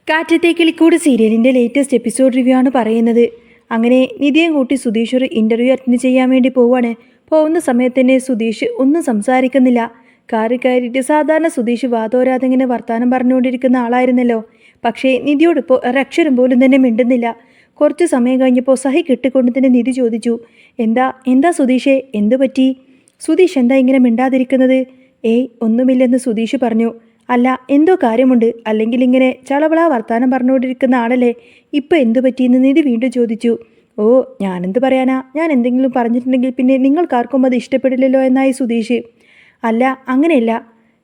കാറ്റത്തെ കിളിക്കൂട് സീരിയലിൻ്റെ latest episode review ആണ് പറയുന്നത്. അങ്ങനെ നിധിയും കൂട്ടി സുധീഷ് ഒരു ഇൻ്റർവ്യൂ അറ്റൻഡ് ചെയ്യാൻ വേണ്ടി പോവാണ്. പോകുന്ന സമയത്ത് തന്നെ സുധീഷ് ഒന്നും സംസാരിക്കുന്നില്ല. കാറിൽ കയറിയിട്ട് സാധാരണ സുധീഷ് വാതോരാതെ ഇങ്ങനെ വർത്തമാനം പറഞ്ഞുകൊണ്ടിരിക്കുന്ന ആളായിരുന്നല്ലോ. പക്ഷേ നിധിയോടൊപ്പോൾ ഒരക്ഷരം പോലും തന്നെ മിണ്ടുന്നില്ല. കുറച്ച് സമയം കഴിഞ്ഞപ്പോൾ സഹി കെട്ടിക്കൊണ്ട് തന്നെ നിധി ചോദിച്ചു, എന്താ എന്താ സുധീഷേ, എന്തു പറ്റി? സുധീഷ് എന്താ ഇങ്ങനെ മിണ്ടാതിരിക്കുന്നത്? ഏയ് ഒന്നുമില്ലെന്ന് സുധീഷ് പറഞ്ഞു. അല്ല, എന്തോ കാര്യമുണ്ട്, അല്ലെങ്കിൽ ഇങ്ങനെ ചളവള വർത്താനം പറഞ്ഞുകൊണ്ടിരിക്കുന്ന ആളല്ലേ, ഇപ്പം എന്തു പറ്റിയെന്ന് നിധി വീണ്ടും ചോദിച്ചു. ഓ, ഞാനെന്ത് പറയാനാ, ഞാൻ എന്തെങ്കിലും പറഞ്ഞിട്ടുണ്ടെങ്കിൽ പിന്നെ നിങ്ങൾക്കാർക്കും അത് ഇഷ്ടപ്പെടില്ലല്ലോ എന്നായി സുധീഷ്. അല്ല, അങ്ങനെയല്ല,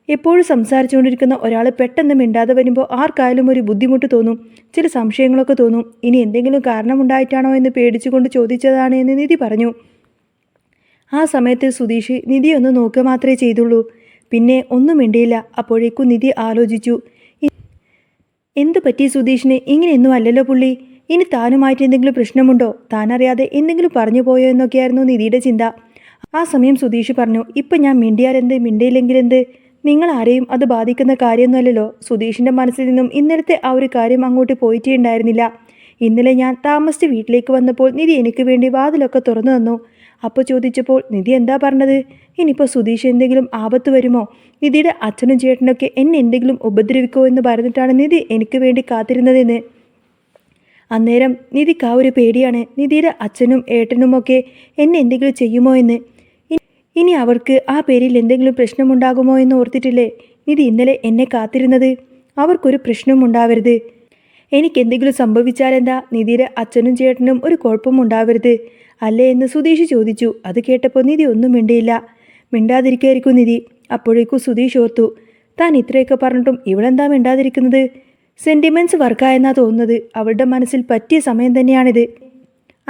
എപ്പോഴും സംസാരിച്ചുകൊണ്ടിരിക്കുന്ന ഒരാൾ പെട്ടെന്ന് മിണ്ടാതെ വരുമ്പോൾ ആർക്കായാലും ഒരു ബുദ്ധിമുട്ട് തോന്നും, ചില സംശയങ്ങളൊക്കെ തോന്നും. ഇനി എന്തെങ്കിലും കാരണമുണ്ടായിട്ടാണോ എന്ന് പേടിച്ചുകൊണ്ട് ചോദിച്ചതാണ് എന്ന് നിധി പറഞ്ഞു. ആ സമയത്ത് സുധീഷ് നിധിയൊന്ന് നോക്കുക മാത്രമേ ചെയ്തുള്ളൂ. പിന്നെ ഒന്നും മിണ്ടിയില്ല. അപ്പോഴേക്കും നിധി ആലോചിച്ചു, എന്തു പറ്റി സുധീഷിന്? ഇങ്ങനെയൊന്നും അല്ലല്ലോ പുള്ളി. ഇനി താനുമായിട്ട് എന്തെങ്കിലും പ്രശ്നമുണ്ടോ? താനറിയാതെ എന്തെങ്കിലും പറഞ്ഞു പോയോ എന്നൊക്കെയായിരുന്നു നിധിയുടെ ചിന്ത. ആ സമയം സുധീഷ് പറഞ്ഞു, ഇപ്പം ഞാൻ മിണ്ടിയാലെന്ത്, മിണ്ടിയില്ലെങ്കിലെന്ത്? നിങ്ങൾ ആരെയും അത് ബാധിക്കുന്ന കാര്യമൊന്നുമല്ലല്ലോ. സുധീഷിൻ്റെ മനസ്സിൽ നിന്നും ഇന്നലത്തെ ആ ഒരു കാര്യം അങ്ങോട്ട് പോയിട്ടേ ഉണ്ടായിരുന്നില്ല. ഇന്നലെ ഞാൻ താമസിച്ച് വീട്ടിലേക്ക് വന്നപ്പോൾ നിധി എനിക്ക് വേണ്ടി വാതിലൊക്കെ തുറന്നു തന്നു. അപ്പോൾ ചോദിച്ചപ്പോൾ നിധി എന്താ പറഞ്ഞത്? ഇനിയിപ്പോൾ സുധീഷ് എന്തെങ്കിലും ആപത്ത് വരുമോ? നിധിയുടെ അച്ഛനും ചേട്ടനൊക്കെ എന്നെ എന്തെങ്കിലും ഉപദ്രവിക്കുമോ എന്ന് പറഞ്ഞിട്ടാണ് നിധി എനിക്ക് വേണ്ടി കാത്തിരുന്നതെന്ന്. അന്നേരം നിധിക്ക് ആ ഒരു പേടിയാണ്, നിധിയുടെ അച്ഛനും ഏട്ടനുമൊക്കെ എന്നെ എന്തെങ്കിലും ചെയ്യുമോ എന്ന്. ഇനി അവർക്ക് ആ പേരിൽ എന്തെങ്കിലും പ്രശ്നമുണ്ടാകുമോ എന്ന് ഓർത്തിട്ടില്ലേ നിധി ഇന്നലെ എന്നെ കാത്തിരുന്നത്? അവർക്കൊരു പ്രശ്നവും ഉണ്ടാവരുത്. എനിക്കെന്തെങ്കിലും സംഭവിച്ചാലെന്താ? നിധിയുടെ അച്ഛനും ചേട്ടനും ഒരു കുഴപ്പവും ഉണ്ടാവരുത് അല്ലേ എന്ന് സുധീഷ് ചോദിച്ചു. അത് കേട്ടപ്പോൾ നിധി ഒന്നും മിണ്ടിയില്ല. മിണ്ടാതിരിക്കായിരിക്കും നിധി. അപ്പോഴേക്കും സുധീഷ് ഓർത്തു, താൻ ഇത്രയൊക്കെ പറഞ്ഞിട്ടും ഇവളെന്താ മിണ്ടാതിരിക്കുന്നത്? സെൻറ്റിമെൻറ്റ്സ് വർക്കായെന്നാ തോന്നുന്നത്. അവളുടെ മനസ്സിൽ പറ്റിയ സമയം തന്നെയാണിത്.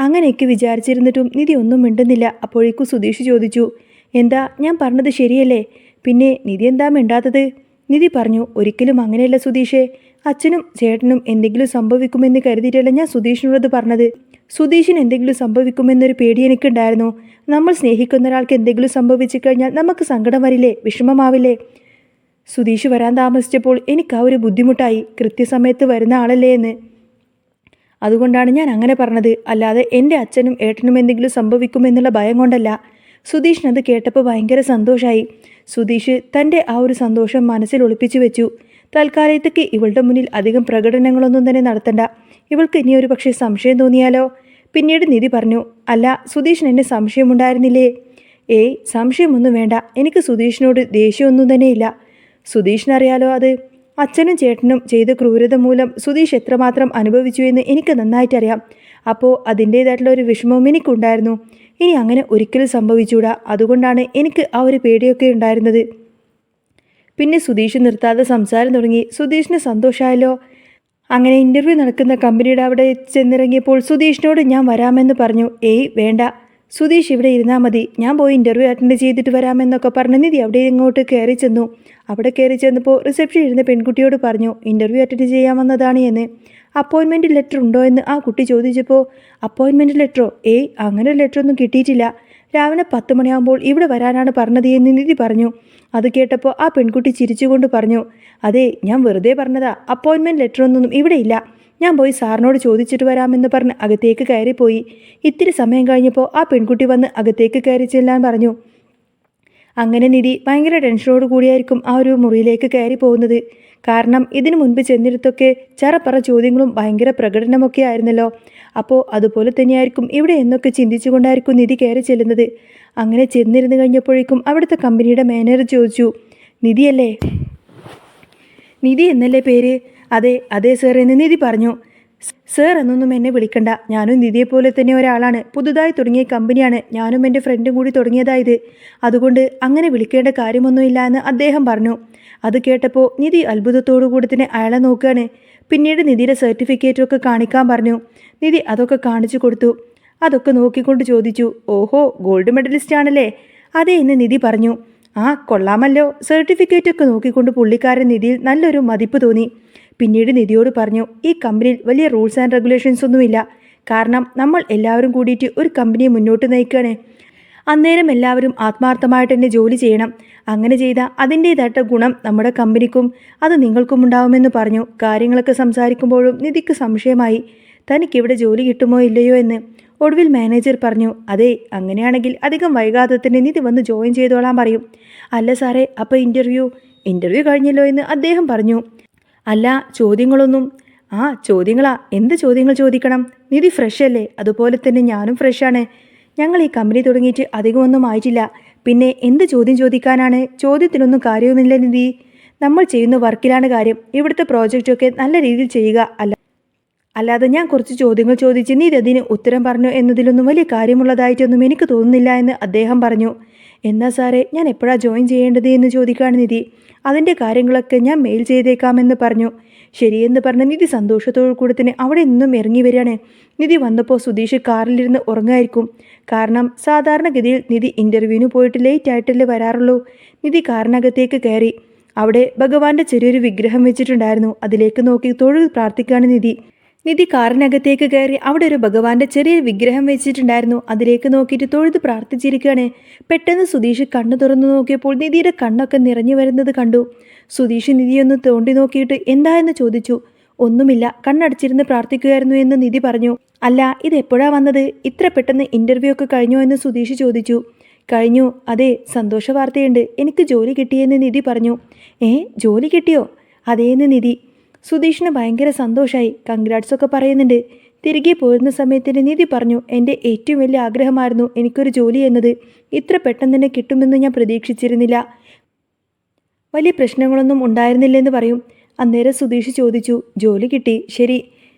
അങ്ങനെയൊക്കെ വിചാരിച്ചിരുന്നിട്ടും നിധി ഒന്നും മിണ്ടുന്നില്ല. അപ്പോഴേക്കും സുധീഷ് ചോദിച്ചു, എന്താ ഞാൻ പറഞ്ഞത് ശരിയല്ലേ? പിന്നെ നിധി എന്താ മിണ്ടാത്തത്? നിധി പറഞ്ഞു, ഒരിക്കലും അങ്ങനെയല്ല സുധീഷേ. അച്ഛനും ചേട്ടനും എന്തെങ്കിലും സംഭവിക്കുമെന്ന് കരുതിയിട്ടല്ല ഞാൻ സുധീഷിനോട് പറഞ്ഞത്. സുധീഷിന് എന്തെങ്കിലും സംഭവിക്കുമെന്നൊരു പേടി എനിക്കുണ്ടായിരുന്നു. നമ്മൾ സ്നേഹിക്കുന്ന ഒരാൾക്ക് എന്തെങ്കിലും സംഭവിച്ചു കഴിഞ്ഞാൽ നമുക്ക് സങ്കടം വരില്ലേ, വിഷമമാവില്ലേ? സുധീഷ് വരാൻ താമസിച്ചപ്പോൾ എനിക്ക് ആ ഒരു ബുദ്ധിമുട്ടായി. കൃത്യസമയത്ത് വരുന്ന ആളല്ലേ എന്ന്. അതുകൊണ്ടാണ് ഞാൻ അങ്ങനെ പറഞ്ഞത്. അല്ലാതെ എൻ്റെ അച്ഛനും ഏട്ടനും എന്തെങ്കിലും സംഭവിക്കുമെന്നുള്ള ഭയം കൊണ്ടല്ല. സുധീഷിനത് കേട്ടപ്പോൾ ഭയങ്കര സന്തോഷമായി. സുധീഷ് തൻ്റെ ആ ഒരു സന്തോഷം മനസ്സിൽ ഒളിപ്പിച്ചു വെച്ചു. തൽക്കാലത്തേക്ക് ഇവളുടെ മുന്നിൽ അധികം പ്രകടനങ്ങളൊന്നും തന്നെ നടത്തണ്ട. ഇവൾക്ക് ഇനിയൊരു പക്ഷേ സംശയം തോന്നിയാലോ? പിന്നീട് നിധി പറഞ്ഞു, അല്ല, സുധീഷിന് എന്നെ സംശയമുണ്ടായിരുന്നില്ലേ? ഏയ്, സംശയമൊന്നും വേണ്ട. എനിക്ക് സുധീഷിനോട് ദേഷ്യമൊന്നും തന്നെയില്ല. സുധീഷിനറിയാലോ അത്. അച്ഛനും ചേട്ടനും ചെയ്ത ക്രൂരത മൂലം സുധീഷ് എത്രമാത്രം അനുഭവിച്ചു എന്ന് എനിക്ക് നന്നായിട്ടറിയാം. അപ്പോൾ അതിൻ്റേതായിട്ടുള്ള ഒരു വിഷമവും എനിക്കുണ്ടായിരുന്നു. ഇനി അങ്ങനെ ഒരിക്കലും സംഭവിച്ചുകൂടാ. അതുകൊണ്ടാണ് എനിക്ക് ആ ഒരു പേടിയൊക്കെ ഉണ്ടായിരുന്നത്. പിന്നെ സുധീഷ് നിർത്താതെ സംസാരം തുടങ്ങി. സുധീഷിന് സന്തോഷമായല്ലോ. അങ്ങനെ ഇൻ്റർവ്യൂ നടക്കുന്ന കമ്പനിയുടെ അവിടെ ചെന്നിറങ്ങിയപ്പോൾ സുധീഷിനോട് ഞാൻ വരാമെന്ന് പറഞ്ഞു. ഏയ് വേണ്ട, സുധീഷ് ഇവിടെ ഇരുന്നാൽ മതി, ഞാൻ പോയി ഇൻ്റർവ്യൂ അറ്റൻഡ് ചെയ്തിട്ട് വരാമെന്നൊക്കെ പറഞ്ഞ് നിധി അവിടെ ഇങ്ങോട്ട് കയറി ചെന്നു. അവിടെ കയറി ചെന്നപ്പോൾ റിസപ്ഷനിൽ ഇരുന്ന പെൺകുട്ടിയോട് പറഞ്ഞു, ഇൻ്റർവ്യൂ അറ്റൻഡ് ചെയ്യാൻ വന്നതാണ് എന്ന്. അപ്പോയിൻമെൻറ്റ് ലെറ്റർ ഉണ്ടോ എന്ന് ആ കുട്ടി ചോദിച്ചപ്പോൾ, അപ്പോയിൻമെൻറ്റ് ലെറ്ററോ? ഏയ്, അങ്ങനെ ഒരു ലെറ്ററൊന്നും കിട്ടിയിട്ടില്ല. രാവിലെ 10 മണിയാകുമ്പോൾ ഇവിടെ വരാനാണ് പറഞ്ഞത് എന്ന് നിധി പറഞ്ഞു. അത് കേട്ടപ്പോൾ ആ പെൺകുട്ടി ചിരിച്ചുകൊണ്ട് പറഞ്ഞു, അതെ, ഞാൻ വെറുതെ പറഞ്ഞതാ, അപ്പോയിൻമെൻറ്റ് ലെറ്ററൊന്നും ഇവിടെ ഇല്ല. ഞാൻ പോയി സാറിനോട് ചോദിച്ചിട്ട് വരാമെന്ന് പറഞ്ഞ് അകത്തേക്ക് കയറിപ്പോയി. ഇത്തിരി സമയം കഴിഞ്ഞപ്പോൾ ആ പെൺകുട്ടി വന്ന് അകത്തേക്ക് കയറി ചെല്ലാൻ പറഞ്ഞു. അങ്ങനെ നിധി ഭയങ്കര ടെൻഷനോട് കൂടിയായിരിക്കും ആ ഒരു മുറിയിലേക്ക് കയറി പോകുന്നത്. കാരണം ഇതിനു മുൻപ് ചെന്നിടത്തൊക്കെ ചറപ്പറ ചോദ്യങ്ങളും ഭയങ്കര പ്രകടനമൊക്കെ ആയിരുന്നല്ലോ. അപ്പോൾ അതുപോലെ തന്നെയായിരിക്കും ഇവിടെ എന്നൊക്കെ ചിന്തിച്ചുകൊണ്ടായിരിക്കും നിധി കയറി ചെല്ലുന്നത്. അങ്ങനെ ചെന്നിരുന്ന് കഴിഞ്ഞപ്പോഴേക്കും അവിടുത്തെ കമ്പനിയുടെ മാനേജർ ചോദിച്ചു, നിധിയല്ലേ? നിധി എന്നല്ലേ പേര്? അതെ അതെ സർ എന്ന് നിധി പറഞ്ഞു. സർ എന്നൊന്നും എന്നെ വിളിക്കണ്ട, ഞാനും നിധിയെപ്പോലെ തന്നെ ഒരാളാണ്. പുതുതായി തുടങ്ങിയ കമ്പനിയാണ്, ഞാനും എൻ്റെ ഫ്രണ്ടും കൂടി തുടങ്ങിയതായത്. അതുകൊണ്ട് അങ്ങനെ വിളിക്കേണ്ട കാര്യമൊന്നുമില്ല എന്ന് അദ്ദേഹം പറഞ്ഞു. അത് കേട്ടപ്പോൾ നിധി അത്ഭുതത്തോടു കൂടി തന്നെ അയാളെ നോക്കുകയാണ്. പിന്നീട് നിധിയുടെ സർട്ടിഫിക്കറ്റൊക്കെ കാണിക്കാൻ പറഞ്ഞു. നിധി അതൊക്കെ കാണിച്ചു കൊടുത്തു. അതൊക്കെ നോക്കിക്കൊണ്ട് ചോദിച്ചു, ഓഹോ, ഗോൾഡ് മെഡലിസ്റ്റ് ആണല്ലേ? അതെ എന്ന് നിധി പറഞ്ഞു. ആ, കൊള്ളാമല്ലോ. സർട്ടിഫിക്കറ്റൊക്കെ നോക്കിക്കൊണ്ട് പുള്ളിക്കാരൻ നിധിയിൽ നല്ലൊരു മതിപ്പ് തോന്നി. പിന്നീട് നിധിയോട് പറഞ്ഞു, ഈ കമ്പനിയിൽ വലിയ റൂൾസ് ആൻഡ് റെഗുലേഷൻസ് ഒന്നുമില്ല. കാരണം നമ്മൾ എല്ലാവരും കൂടിയിട്ട് ഒരു കമ്പനിയെ മുന്നോട്ട് നയിക്കുകയാണ്. അന്നേരം എല്ലാവരും ആത്മാർത്ഥമായിട്ട് തന്നെ ജോലി ചെയ്യണം. അങ്ങനെ ചെയ്താൽ അതിൻ്റേതായിട്ട് ഗുണം നമ്മുടെ കമ്പനിക്കും അത് നിങ്ങൾക്കും ഉണ്ടാവുമെന്ന് പറഞ്ഞു. കാര്യങ്ങളൊക്കെ സംസാരിക്കുമ്പോഴും നിധിക്ക് സംശയമായി, തനിക്കിവിടെ ജോലി കിട്ടുമോ ഇല്ലയോ എന്ന്. ഒടുവിൽ മാനേജർ പറഞ്ഞു, അതെ, അങ്ങനെയാണെങ്കിൽ അധികം വൈകാതെ തന്നെ നിധി വന്ന് ജോയിൻ ചെയ്തോളാൻ പറയും. അല്ല സാറേ, അപ്പോൾ ഇൻ്റർവ്യൂ കഴിഞ്ഞല്ലോ എന്ന് അദ്ദേഹം പറഞ്ഞു. അല്ല, ചോദ്യങ്ങളൊന്നും. ചോദ്യങ്ങളാ? എന്ത് ചോദ്യങ്ങൾ ചോദിക്കണം? നിധി ഫ്രഷ് അല്ലേ? അതുപോലെ തന്നെ ഞാനും ഫ്രഷാണ്. ഞങ്ങൾ ഈ കമ്പനി തുടങ്ങിയിട്ട് അധികമൊന്നും ആയിട്ടില്ല. പിന്നെ എന്ത് ചോദ്യം ചോദിക്കാനാണ്? ചോദ്യത്തിനൊന്നും കാര്യവുമില്ല നിധി. നമ്മൾ ചെയ്യുന്ന വർക്കിലാണ് കാര്യം. ഇവിടുത്തെ പ്രോജക്റ്റൊക്കെ നല്ല രീതിയിൽ ചെയ്യുക. അല്ലാതെ ഞാൻ കുറച്ച് ചോദ്യങ്ങൾ ചോദിച്ച് നീ അതിന് ഉത്തരം പറഞ്ഞു എന്നതിലൊന്നും വലിയ കാര്യമുള്ളതായിട്ടൊന്നും എനിക്ക് തോന്നുന്നില്ല എന്ന് അദ്ദേഹം പറഞ്ഞു. എന്നാ സാറേ, ഞാൻ എപ്പോഴാണ് ജോയിൻ ചെയ്യേണ്ടത് എന്ന് ചോദിക്കുകയാണ് നിധി. അതിൻ്റെ കാര്യങ്ങളൊക്കെ ഞാൻ മെയിൽ ചെയ്തേക്കാമെന്ന് പറഞ്ഞു. ശരിയെന്ന് പറഞ്ഞ നിധി സന്തോഷത്തോടു കൂടി തന്നെ അവിടെ നിന്നും ഇറങ്ങി വരികയാണ്. നിധി വന്നപ്പോൾ സുധീഷ് കാറിലിരുന്ന് ഉറങ്ങായിരിക്കും. കാരണം സാധാരണഗതിയിൽ നിധി ഇൻ്റർവ്യൂവിന് പോയിട്ട് ലേറ്റ് ആയിട്ടല്ലേ വരാറുള്ളൂ. നിധി കാറിനകത്തേക്ക് കയറി. അവിടെ ഭഗവാന്റെ ചെറിയൊരു വിഗ്രഹം വെച്ചിട്ടുണ്ടായിരുന്നു. അതിലേക്ക് നോക്കി തൊഴുത് പ്രാർത്ഥിക്കുകയാണ് നിധി കാറിനകത്തേക്ക് കയറി. അവിടെ ഒരു ഭഗവാന്റെ ചെറിയൊരു വിഗ്രഹം വെച്ചിട്ടുണ്ടായിരുന്നു. അതിലേക്ക് നോക്കിയിട്ട് തൊഴുത് പ്രാർത്ഥിച്ചിരിക്കുകയാണ്. പെട്ടെന്ന് സുധീഷ് കണ്ണു തുറന്നു നോക്കിയപ്പോൾ നിധിയുടെ കണ്ണൊക്കെ നിറഞ്ഞു വരുന്നത് കണ്ടു. സുധീഷ് നിധിയൊന്ന് തോണ്ടി നോക്കിയിട്ട് എന്താ എന്ന് ചോദിച്ചു. ഒന്നുമില്ല, കണ്ണടച്ചിരുന്ന് പ്രാർത്ഥിക്കുകയായിരുന്നു എന്ന് നിധി പറഞ്ഞു. അല്ല, ഇതെപ്പോഴാ വന്നത്? ഇത്ര പെട്ടെന്ന് ഇൻ്റർവ്യൂ ഒക്കെ കഴിഞ്ഞോ എന്ന് സുധീഷ് ചോദിച്ചു. കഴിഞ്ഞു. അതെ, സന്തോഷ വാർത്തയുണ്ട്, എനിക്ക് ജോലി കിട്ടിയെന്ന് നിധി പറഞ്ഞു. ജോലി കിട്ടിയോ? അതേന്ന് നിധി. സുധീഷിന് ഭയങ്കര സന്തോഷമായി. കൺഗ്രാറ്റ്സ് ഒക്കെ പറയുന്നുണ്ട്. തിരികെ പോരുന്ന സമയത്തിന് നിധി പറഞ്ഞു, എൻ്റെ ഏറ്റവും വലിയ ആഗ്രഹമായിരുന്നു എനിക്കൊരു ജോലി എന്നത്. ഇത്ര പെട്ടെന്ന് തന്നെ കിട്ടുമെന്ന് ഞാൻ പ്രതീക്ഷിച്ചിരുന്നില്ല. വലിയ പ്രശ്നങ്ങളൊന്നും ഉണ്ടായിരുന്നില്ലെന്ന് പറയും. അന്നേരം സുധീഷ് ചോദിച്ചു, ജോലി കിട്ടി, ശരി,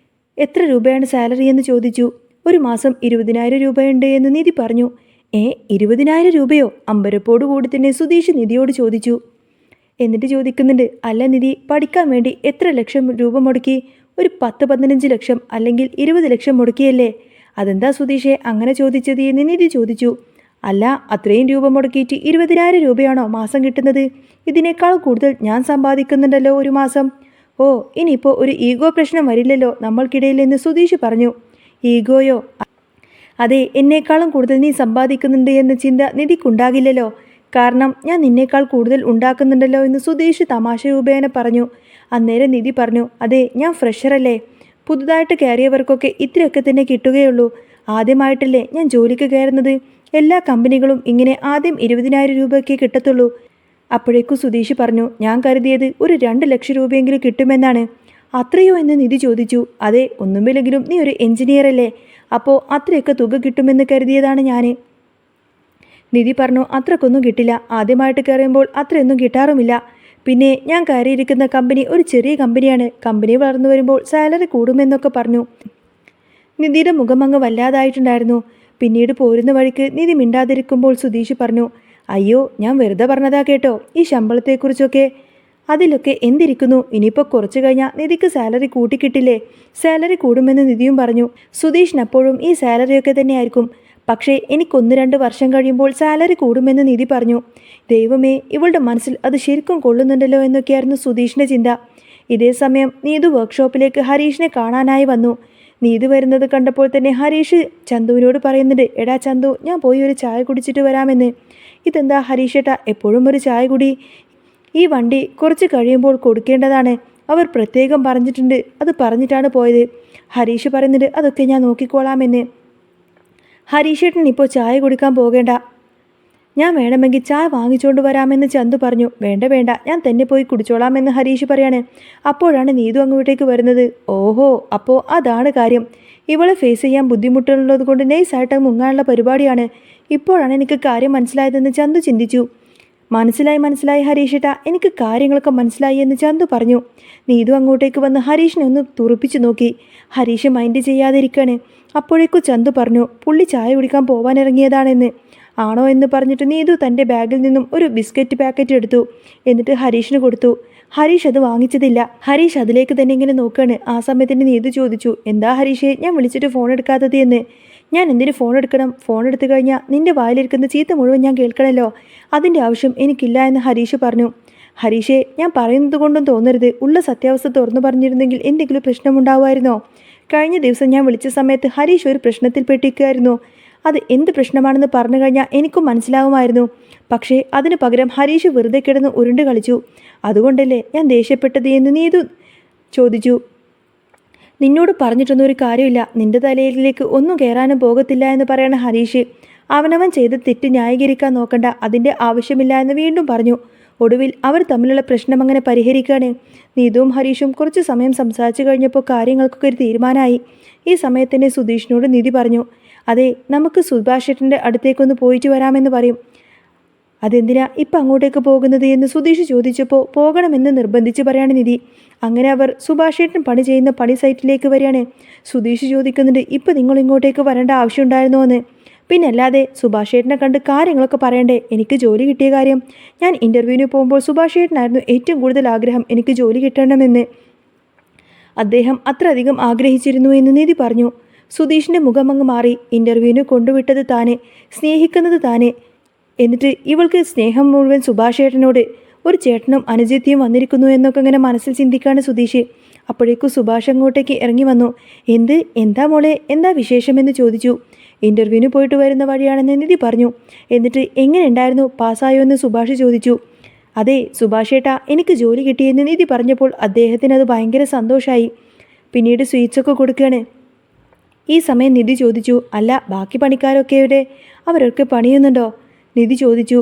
എത്ര രൂപയാണ് സാലറി എന്ന് ചോദിച്ചു. ഒരു മാസം 20,000 രൂപയുണ്ട് എന്ന് നിധി പറഞ്ഞു. 20,000 രൂപയോ? അമ്പരപ്പോടു കൂടി തന്നെ സുധീഷ് നിധിയോട് ചോദിച്ചു. എന്നിട്ട് ചോദിക്കുന്നുണ്ട്, അല്ല നിധി, പഠിക്കാൻ വേണ്ടി എത്ര ലക്ഷം രൂപ മുടക്കി? ഒരു 10-15 ലക്ഷം അല്ലെങ്കിൽ 20 ലക്ഷം മുടക്കിയല്ലേ? അതെന്താ സുധീഷേ അങ്ങനെ ചോദിച്ചത് എന്ന് നിധി ചോദിച്ചു. അല്ല, അത്രയും രൂപ മുടക്കിയിട്ട് 20,000 രൂപയാണോ മാസം കിട്ടുന്നത്? ഇതിനേക്കാൾ കൂടുതൽ ഞാൻ സമ്പാദിക്കുന്നുണ്ടല്ലോ ഒരു മാസം. ഇനിയിപ്പോൾ ഒരു ഈഗോ പ്രശ്നം വരില്ലല്ലോ നമ്മൾക്കിടയിൽ എന്ന് സുധീഷ് പറഞ്ഞു. ഈഗോയോ? അതെ, എന്നേക്കാളും കൂടുതൽ നീ സമ്പാദിക്കുന്നുണ്ട് എന്ന ചിന്ത നിധിക്കുണ്ടാകില്ലല്ലോ. കാരണം ഞാൻ നിന്നേക്കാൾ കൂടുതൽ ഉണ്ടാക്കുന്നുണ്ടല്ലോ എന്ന് സുധീഷ് തമാശ രൂപേണ പറഞ്ഞു. അന്നേരം നിധി പറഞ്ഞു, അതെ, ഞാൻ ഫ്രഷറല്ലേ. പുതുതായിട്ട് കയറിയവർക്കൊക്കെ ഇത്രയൊക്കെ തന്നെ കിട്ടുകയുള്ളൂ. ആദ്യമായിട്ടല്ലേ ഞാൻ ജോലിക്ക് കയറുന്നത്. എല്ലാ കമ്പനികളും ഇങ്ങനെ ആദ്യം 20,000 രൂപയ്ക്ക് കിട്ടത്തുള്ളൂ. അപ്പോഴേക്കും സുധീഷ് പറഞ്ഞു, ഞാൻ കരുതിയത് ഒരു 2 ലക്ഷം രൂപയെങ്കിലും കിട്ടുമെന്നാണ്. അത്രയോ എന്ന് നിധി ചോദിച്ചു. അതെ, ഒന്നുമില്ലെങ്കിലും നീ ഒരു എഞ്ചിനീയർ അല്ലേ, അപ്പോൾ അത്രയൊക്കെ തുക കിട്ടുമെന്ന് കരുതിയതാണ് ഞാൻ. നിധി പറഞ്ഞു, അത്രക്കൊന്നും കിട്ടില്ല. ആദ്യമായിട്ട് കയറുമ്പോൾ അത്രയൊന്നും കിട്ടാറുമില്ല. പിന്നെ ഞാൻ കയറിയിരിക്കുന്ന കമ്പനി ഒരു ചെറിയ കമ്പനിയാണ്. കമ്പനി വളർന്നു വരുമ്പോൾ സാലറി കൂടുമെന്നൊക്കെ പറഞ്ഞു. നിധിയുടെ മുഖം അങ്ങ് വല്ലാതായിട്ടുണ്ടായിരുന്നു. പിന്നീട് പോരുന്ന വഴിക്ക് നിധി മിണ്ടാതിരിക്കുമ്പോൾ സുധീഷ് പറഞ്ഞു, അയ്യോ, ഞാൻ വെറുതെ പറഞ്ഞതാ കേട്ടോ, ഈ ശമ്പളത്തെക്കുറിച്ചൊക്കെ. അതിലൊക്കെ എന്തിരിക്കുന്നു? ഇനിയിപ്പോൾ കുറച്ച് കഴിഞ്ഞാൽ നിധിക്ക് സാലറി കൂട്ടിക്കിട്ടില്ലേ? സാലറി കൂടുമെന്ന് നിധിയും പറഞ്ഞു. സുധീഷിനപ്പോഴും ഈ സാലറിയൊക്കെ തന്നെയായിരിക്കും. പക്ഷേ എനിക്ക് 1-2 വർഷം കഴിയുമ്പോൾ സാലറി കൂടുമെന്ന് നിധി പറഞ്ഞു. ദൈവമേ, ഇവളുടെ മനസ്സിൽ അത് ശരിക്കും കൊള്ളുന്നുണ്ടല്ലോ എന്നൊക്കെയായിരുന്നു സുധീഷിൻ്റെ ചിന്ത. ഇതേ സമയം നീതു വർക്ക്ഷോപ്പിലേക്ക് ഹരീഷിനെ കാണാനായി വന്നു. നീതു വരുന്നത് കണ്ടപ്പോൾ തന്നെ ഹരീഷ് ചന്തുവിനോട് പറയുന്നുണ്ട്, എടാ ചന്തു, ഞാൻ പോയി ഒരു ചായ കുടിച്ചിട്ട് വരാമെന്ന്. ഇതെന്താ ഹരീഷേട്ടാ എപ്പോഴും ഒരു ചായ കുടി? ഈ വണ്ടി കുറച്ച് കഴിയുമ്പോൾ കൊടുക്കേണ്ടതാണ്. അവർ പ്രത്യേകം പറഞ്ഞിട്ടുണ്ട്. അത് പറഞ്ഞിട്ടാണ് പോയത്. ഹരീഷ് പറയുന്നുണ്ട്, അതൊക്കെ ഞാൻ നോക്കിക്കോളാമെന്ന്. ഹരീഷേട്ടൻ ഇപ്പോൾ ചായ കുടിക്കാൻ പോകേണ്ട, ഞാൻ വേണമെങ്കിൽ ചായ വാങ്ങിച്ചുകൊണ്ട് വരാമെന്ന് ചന്തു പറഞ്ഞു. വേണ്ട, ഞാൻ തന്നെ പോയി കുടിച്ചോളാമെന്ന് ഹരീഷ് പറയാണ്. അപ്പോഴാണ് നീതു അങ്ങോട്ടേക്ക് വരുന്നത്. ഓഹോ, അപ്പോൾ അതാണ് കാര്യം. ഇവളെ ഫേസ് ചെയ്യാൻ ബുദ്ധിമുട്ടുള്ളത് കൊണ്ട് നൈസായിട്ട് മുങ്ങാനുള്ള പരിപാടിയാണ്. ഇപ്പോഴാണ് എനിക്ക് കാര്യം മനസ്സിലായതെന്ന് ചന്തു ചിന്തിച്ചു. മനസ്സിലായി ഹരീഷേട്ടാ, എനിക്ക് കാര്യങ്ങളൊക്കെ മനസ്സിലായി എന്ന് ചന്തു പറഞ്ഞു. നീതു അങ്ങോട്ടേക്ക് വന്ന് ഹരീഷിനെ ഒന്ന് തുറപ്പിച്ചു നോക്കി. ഹരീഷ് മൈൻഡ് ചെയ്യാതിരിക്കാണ്. അപ്പോഴേക്കും ചന്തു പറഞ്ഞു, പുള്ളി ചായ കുടിക്കാൻ പോവാനിറങ്ങിയതാണെന്ന്. ആണോ എന്ന് പറഞ്ഞിട്ട് നീതു തൻ്റെ ബാഗിൽ നിന്നും ഒരു ബിസ്ക്കറ്റ് പാക്കറ്റ് എടുത്തു. എന്നിട്ട് ഹരീഷിന് കൊടുത്തു. ഹരീഷ് അത് വാങ്ങിച്ചതില്ല. ഹരീഷ് അതിലേക്ക് തന്നെ ഇങ്ങനെ നോക്കുകയാണ്. ആ സമയത്തിന് നീതു ചോദിച്ചു, എന്താ ഹരീഷേ ഞാൻ വിളിച്ചിട്ട് ഫോൺ എടുക്കാത്തത് എന്ന്. ഞാൻ എന്തിനു ഫോൺ എടുക്കണം? ഫോൺ എടുത്തു കഴിഞ്ഞാൽ നിൻ്റെ വായിലിരിക്കുന്ന ചീത്ത മുഴുവൻ ഞാൻ കേൾക്കണമല്ലോ. അതിൻ്റെ ആവശ്യം എനിക്കില്ല എന്ന് ഹരീഷ് പറഞ്ഞു. ഹരീഷേ, ഞാൻ പറയുന്നത് കൊണ്ടും തോന്നരുത്. ഉള്ള സത്യാവസ്ഥ തുറന്നു പറഞ്ഞിരുന്നെങ്കിൽ എന്തെങ്കിലും പ്രശ്നമുണ്ടാവുമായിരുന്നോ? കഴിഞ്ഞ ദിവസം ഞാൻ വിളിച്ച സമയത്ത് ഹരീഷ് ഒരു പ്രശ്നത്തിൽ പെട്ടിരിക്കുകയായിരുന്നു. അത് എന്ത് പ്രശ്നമാണെന്ന് പറഞ്ഞു കഴിഞ്ഞാൽ എനിക്കും മനസ്സിലാവുമായിരുന്നു. പക്ഷേ അതിന് പകരം ഹരീഷ് വെറുതെ കിടന്ന് ഉരുണ്ട് കളിച്ചു. അതുകൊണ്ടല്ലേ ഞാൻ ദേഷ്യപ്പെട്ടത് എന്ന് നീതു ചോദിച്ചു. നിന്നോട് പറഞ്ഞിട്ടൊന്നും ഒരു കാര്യമില്ല, നിന്റെ തലയിലേക്ക് ഒന്നും കയറാനും പോകത്തില്ല എന്ന് പറയണ ഹരീഷ്. അവനവൻ ചെയ്ത തെറ്റ് ന്യായീകരിക്കാൻ നോക്കണ്ട, അതിൻ്റെ ആവശ്യമില്ല എന്ന് വീണ്ടും പറഞ്ഞു. ഒടുവിൽ അവർ തമ്മിലുള്ള പ്രശ്നം അങ്ങനെ പരിഹരിക്കുകയാണ്. നീതുവും ഹരീഷും കുറച്ച് സമയം സംസാരിച്ചു കഴിഞ്ഞപ്പോൾ കാര്യങ്ങൾക്കൊക്കെ ഒരു തീരുമാനമായി. ഈ സമയത്തന്നെ സുധീഷിനോട് നിധി പറഞ്ഞു, അതെ നമുക്ക് സുഭാഷേട്ടൻ്റെ അടുത്തേക്കൊന്ന് പോയിട്ട് വരാമെന്ന് പറയും. അതെന്തിനാ ഇപ്പം അങ്ങോട്ടേക്ക് പോകുന്നത് എന്ന് സുധീഷ് ചോദിച്ചപ്പോൾ പോകണമെന്ന് നിർബന്ധിച്ച് പറയാണ് നിധി. അങ്ങനെ അവർ സുഭാഷേട്ടൻ പണി ചെയ്യുന്ന പണി സൈറ്റിലേക്ക് വരികയാണ്. സുധീഷ് ചോദിക്കുന്നുണ്ട്, ഇപ്പം നിങ്ങൾ ഇങ്ങോട്ടേക്ക് വരേണ്ട ആവശ്യമുണ്ടായിരുന്നോ എന്ന്. പിന്നെ അല്ലാതെ സുഭാഷേട്ടനെ കണ്ട് കാര്യങ്ങളൊക്കെ പറയണ്ടേ, എനിക്ക് ജോലി കിട്ടിയ കാര്യം. ഞാൻ ഇൻ്റർവ്യൂവിന് പോകുമ്പോൾ സുഭാഷേട്ടനായിരുന്നു ഏറ്റവും കൂടുതൽ ആഗ്രഹം എനിക്ക് ജോലി കിട്ടണമെന്ന്. അദ്ദേഹം അത്രയധികം ആഗ്രഹിച്ചിരുന്നു എന്ന് നിധി പറഞ്ഞു. സുധീഷിൻ്റെ മുഖമങ്ങ് മാറി. ഇൻ്റർവ്യൂവിന് കൊണ്ടുവിട്ടത് താനെ, സ്നേഹിക്കുന്നത് താനെ, എന്നിട്ട് ഇവൾക്ക് സ്നേഹം മുഴുവൻ സുഭാഷേട്ടനോട്. ഒരു ചേട്ടനും അനുജത്തിയും വന്നിരിക്കുന്നു എന്നൊക്കെ ഇങ്ങനെ മനസ്സിൽ ചിന്തിക്കാണ് സുധീഷ്. അപ്പോഴേക്കും സുഭാഷ് അങ്ങോട്ടേക്ക് ഇറങ്ങി വന്നു. എന്താ മോളെ, എന്താ വിശേഷമെന്ന് ചോദിച്ചു. ഇൻ്റർവ്യൂവിന് പോയിട്ട് വരുന്ന വഴിയാണെന്ന് നിധി പറഞ്ഞു. എന്നിട്ട് എങ്ങനെ ഉണ്ടായിരുന്നു, പാസ്സായോ എന്ന് സുഭാഷ് ചോദിച്ചു. അതെ സുഭാഷേട്ടാ, എനിക്ക് ജോലി കിട്ടിയെന്ന് നിധി പറഞ്ഞപ്പോൾ അദ്ദേഹത്തിന് അത് ഭയങ്കര സന്തോഷമായി. പിന്നീട് സ്വീറ്റ്സൊക്കെ കൊടുക്കുകയാണ്. ഈ സമയം നിധി ചോദിച്ചു, അല്ല ബാക്കി പണിക്കാരൊക്കെ എവിടെ, അവരൊക്കെ പണിയുന്നുണ്ടോ? നിധി ചോദിച്ചു.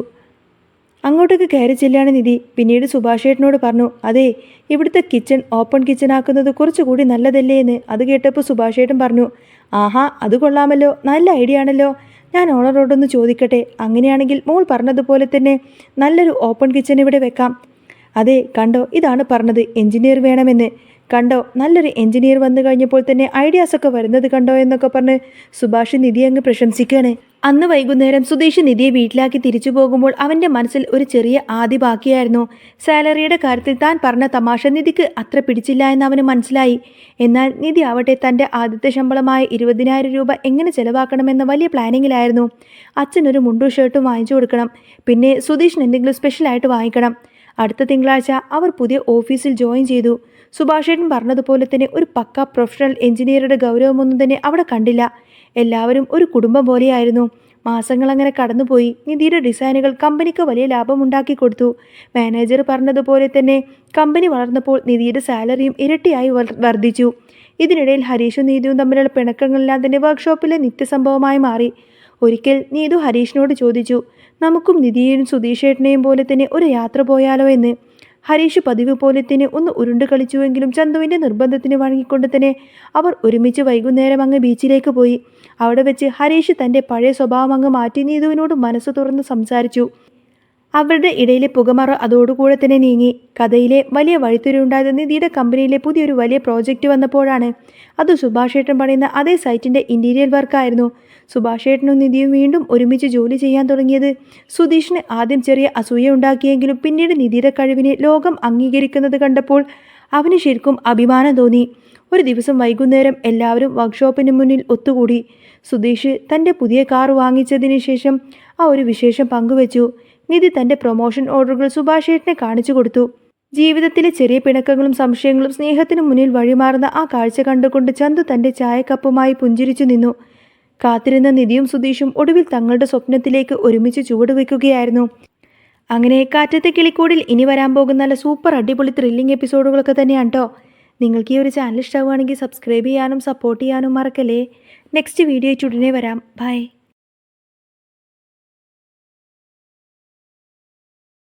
അങ്ങോട്ടേക്ക് കയറി ചെല്ലാണ് നിധി. പിന്നീട് സുഭാഷേട്ടനോട് പറഞ്ഞു, അതെ ഇവിടുത്തെ കിച്ചൺ ഓപ്പൺ കിച്ചൺ ആക്കുന്നത് കുറച്ചുകൂടി നല്ലതല്ലേ എന്ന്. അത് കേട്ടപ്പോൾ സുഭാഷേട്ടൻ പറഞ്ഞു, ആഹാ അത് കൊള്ളാമല്ലോ, നല്ല ഐഡിയ ആണല്ലോ. ഞാൻ ഓണറോടൊന്ന് ചോദിക്കട്ടെ, അങ്ങനെയാണെങ്കിൽ മോൾ പറഞ്ഞതുപോലെ തന്നെ നല്ലൊരു ഓപ്പൺ കിച്ചൺ ഇവിടെ വെക്കാം. അതെ കണ്ടോ, ഇതാണ് പറഞ്ഞത്, എഞ്ചിനീയർ വേണമെന്ന്. കണ്ടോ, നല്ലൊരു എഞ്ചിനീയർ വന്നു കഴിഞ്ഞപ്പോൾ തന്നെ ഐഡിയാസൊക്കെ വരുന്നത് കണ്ടോ എന്നൊക്കെ പറഞ്ഞ് സുഭാഷ് നിധിയെ അങ്ങ് പ്രശംസിക്കുകയാണ്. അന്ന് വൈകുന്നേരം സുധീഷ് നിധിയെ വീട്ടിലാക്കി തിരിച്ചു പോകുമ്പോൾ അവൻ്റെ മനസ്സിൽ ഒരു ചെറിയ ആദി ബാക്കിയായിരുന്നു. സാലറിയുടെ കാര്യത്തിൽ താൻ പറഞ്ഞ തമാശ നിധിക്ക് അത്ര പിടിച്ചില്ല എന്ന് അവന് മനസ്സിലായി. എന്നാൽ നിധി ആവട്ടെ തൻ്റെ ആദ്യത്തെ ശമ്പളമായ 20,000 രൂപ എങ്ങനെ ചെലവാക്കണമെന്ന വലിയ പ്ലാനിങ്ങിലായിരുന്നു. അച്ഛനൊരു മുണ്ടും ഷർട്ടും വാങ്ങിച്ചു കൊടുക്കണം, പിന്നെ സുധീഷിന് എന്തെങ്കിലും സ്പെഷ്യലായിട്ട് വാങ്ങിക്കണം. അടുത്ത തിങ്കളാഴ്ച അവർ പുതിയ ഓഫീസിൽ ജോയിൻ ചെയ്തു. സുഭാഷേട്ടൻ പറഞ്ഞതുപോലെ തന്നെ ഒരു പക്ക പ്രൊഫഷണൽ എഞ്ചിനീയറുടെ ഗൗരവമൊന്നും തന്നെ അവിടെ കണ്ടില്ല. എല്ലാവരും ഒരു കുടുംബം പോലെയായിരുന്നു. മാസങ്ങൾ അങ്ങനെ കടന്നുപോയി. നിധിയുടെ ഡിസൈനുകൾ കമ്പനിക്ക് വലിയ ലാഭമുണ്ടാക്കി കൊടുത്തു. മാനേജർ പറഞ്ഞതുപോലെ തന്നെ കമ്പനി വളർന്നപ്പോൾ നിധിയുടെ സാലറിയും ഇരട്ടിയായി വർദ്ധിച്ചു. ഇതിനിടയിൽ ഹരീഷും നീതുവും തമ്മിലുള്ള പിണക്കങ്ങളെല്ലാം തന്നെ വർക്ക്ഷോപ്പിലെ നിത്യസംഭവമായി മാറി. ഒരിക്കൽ നീതു ഹരീഷിനോട് ചോദിച്ചു, നമുക്കും നിധിയെയും സുധീഷേട്ടനെയും പോലെ തന്നെ ഒരു യാത്ര പോയാലോ എന്ന്. ഹരീഷ് പതിവ് പോലെ തന്നെ ഒന്ന് ഉരുണ്ട് കളിച്ചുവെങ്കിലും ചന്തുവിൻ്റെ നിർബന്ധത്തിന് വഴങ്ങിക്കൊണ്ട് തന്നെ അവർ ഒരുമിച്ച് വൈകുന്നേരം അങ്ങ് ബീച്ചിലേക്ക് പോയി. അവിടെ വെച്ച് ഹരീഷ് തൻ്റെ പഴയ സ്വഭാവം അങ്ങ് മാറ്റി നീതുവിനോട് മനസ്സ് തുറന്ന് സംസാരിച്ചു. അവരുടെ ഇടയിലെ പുകമറ അതോടുകൂടെ തന്നെ നീങ്ങി. കഥയിലെ വലിയ വഴിത്തിരിവുണ്ടായത് നിധിയുടെ കമ്പനിയിലെ പുതിയൊരു വലിയ പ്രോജക്റ്റ് വന്നപ്പോഴാണ്. അത് സുഭാഷേട്ടൻ പണിയുന്ന അതേ സൈറ്റിൻ്റെ ഇൻറ്റീരിയർ വർക്കായിരുന്നു. സുഭാഷേട്ടനും നിധിയും വീണ്ടും ഒരുമിച്ച് ജോലി ചെയ്യാൻ തുടങ്ങിയത് സുധീഷിന് ആദ്യം ചെറിയ അസൂയ ഉണ്ടാക്കിയെങ്കിലും പിന്നീട് നിധിയുടെ കഴിവിനെ ലോകം അംഗീകരിക്കുന്നത് കണ്ടപ്പോൾ അവന് ശരിക്കും അഭിമാനം തോന്നി. ഒരു ദിവസം വൈകുന്നേരം എല്ലാവരും വർക്ക്ഷോപ്പിന് മുന്നിൽ ഒത്തുകൂടി. സുധീഷ് തൻ്റെ പുതിയ കാർ വാങ്ങിച്ചതിന് ശേഷം ആ ഒരു വിശേഷം പങ്കുവച്ചു. നിധി തൻ്റെ പ്രൊമോഷൻ ഓർഡറുകൾ സുഭാഷേട്ടനെ കാണിച്ചു കൊടുത്തു. ജീവിതത്തിലെ ചെറിയ പിണക്കങ്ങളും സംശയങ്ങളും സ്നേഹത്തിനു മുന്നിൽ വഴിമാറുന്ന ആ കാഴ്ച കണ്ടുകൊണ്ട് ചന്തു തൻ്റെ ചായക്കപ്പുമായി പുഞ്ചിരിച്ചു നിന്നു. കാത്തിരുന്ന നിധിയും സുധീഷും ഒടുവിൽ തങ്ങളുടെ സ്വപ്നത്തിലേക്ക് ഒരുമിച്ച് ചുവടുവെക്കുകയായിരുന്നു. അങ്ങനെ കാറ്റത്തെ കിളിക്കൂടിൽ ഇനി വരാൻ പോകുന്ന നല്ല സൂപ്പർ അടിപൊളി ത്രില്ലിംഗ് എപ്പിസോഡുകളൊക്കെ തന്നെയാണ് കേട്ടോ. നിങ്ങൾക്ക് ഈ ഒരു ചാനൽ ഇഷ്ടമാവുകയാണെങ്കിൽ സബ്സ്ക്രൈബ് ചെയ്യാനും സപ്പോർട്ട് ചെയ്യാനും മറക്കല്ലേ. നെക്സ്റ്റ് വീഡിയോ ഉടനെ വരാം. ബൈ.